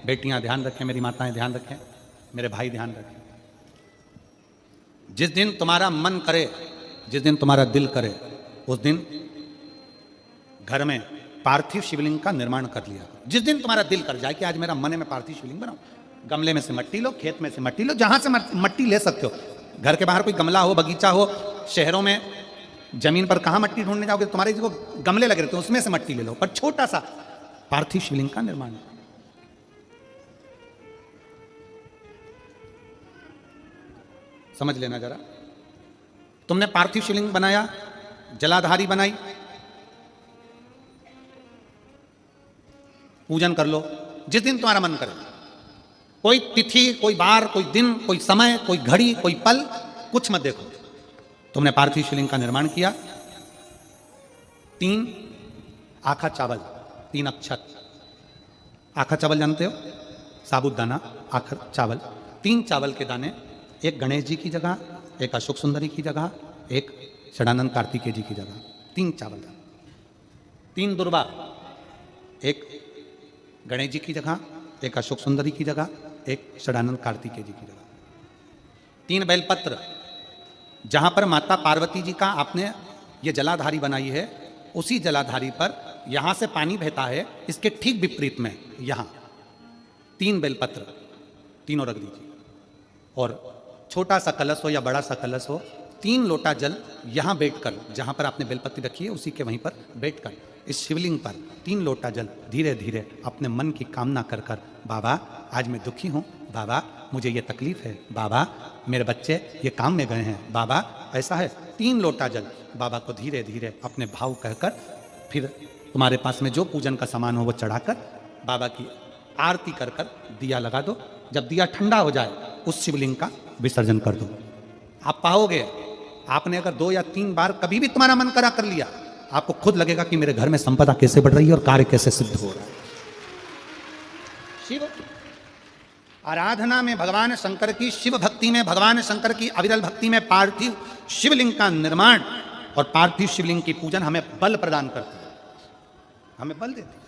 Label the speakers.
Speaker 1: बेटियां ध्यान रखें, मेरी माताएं ध्यान रखें, मेरे भाई ध्यान रखें। जिस दिन तुम्हारा मन करे, जिस दिन तुम्हारा दिल करे, उस दिन घर में पार्थिव शिवलिंग का निर्माण कर लिया। जिस दिन तुम्हारा दिल कर जाए कि आज मेरा मन है मैं पार्थिव शिवलिंग बनाऊं, गमले में से मट्टी लो, खेत में से मट्टी लो, जहां से मट्टी ले सकते हो। घर के बाहर कोई गमला हो, बगीचा हो, शहरों में जमीन पर कहां मट्टी ढूंढने जाओगे, तुम्हारे जो गमले लगे रहते हैं उसमें से मट्टी ले लो, पर छोटा सा पार्थिव शिवलिंग का निर्माण। समझ लेना जरा, तुमने पार्थिव शिवलिंग बनाया, जलाधारी बनाई, पूजन कर लो जिस दिन तुम्हारा मन करे। कोई तिथि, कोई बार, कोई दिन, कोई समय, कोई घड़ी, कोई पल, कुछ मत देखो। तुमने पार्थिव शिवलिंग का निर्माण किया। 3 आखा चावल, 3 अक्षत। आखा चावल जानते हो, साबुदाना, आखा चावल। 3 चावल के दाने, एक गणेश जी की जगह, एक अशोक सुंदरी की जगह, एक षडानंद कार्तिकेय जी की जगह। 3 चावल, 3 दुर्वा, एक गणेश जी की जगह, एक अशोक सुंदरी की जगह, एक षडानंद कार्तिकेय जी की जगह। 3 बेलपत्र, जहां पर माता पार्वती जी का आपने ये जलाधारी बनाई है, उसी जलाधारी पर यहां से पानी बहता है, इसके ठीक विपरीत में यहां 3 बेलपत्र, तीनों रख दीजिए। और छोटा सा कलश हो या बड़ा सा कलश हो, 3 लोटा जल यहां बैठकर, जहां पर आपने बेलपत्री रखी है उसी के वहीं पर बैठकर इस शिवलिंग पर 3 लोटा जल धीरे धीरे अपने मन की कामना कर कर, बाबा आज मैं दुखी हूँ, बाबा मुझे ये तकलीफ है, बाबा मेरे बच्चे ये काम में गए हैं, बाबा ऐसा है। 3 लोटा जल बाबा को धीरे धीरे अपने भाव कहकर, फिर तुम्हारे पास में जो पूजन का सामान हो वो चढ़ाकर बाबा की आरती कर कर दिया लगा दो। जब दिया ठंडा हो जाए उस शिवलिंग का विसर्जन कर दो। आप पाओगे, आपने अगर 2 या 3 बार कभी भी तुम्हारा मन करा कर लिया, आपको खुद लगेगा कि मेरे घर में संपदा कैसे बढ़ रही है और कार्य कैसे सिद्ध हो रहा है। शिव आराधना में भगवान शंकर की, शिव भक्ति में भगवान शंकर की अविरल भक्ति में पार्थिव शिवलिंग का निर्माण और पार्थिव शिवलिंग की पूजन हमें बल प्रदान करती है, हमें बल देती है।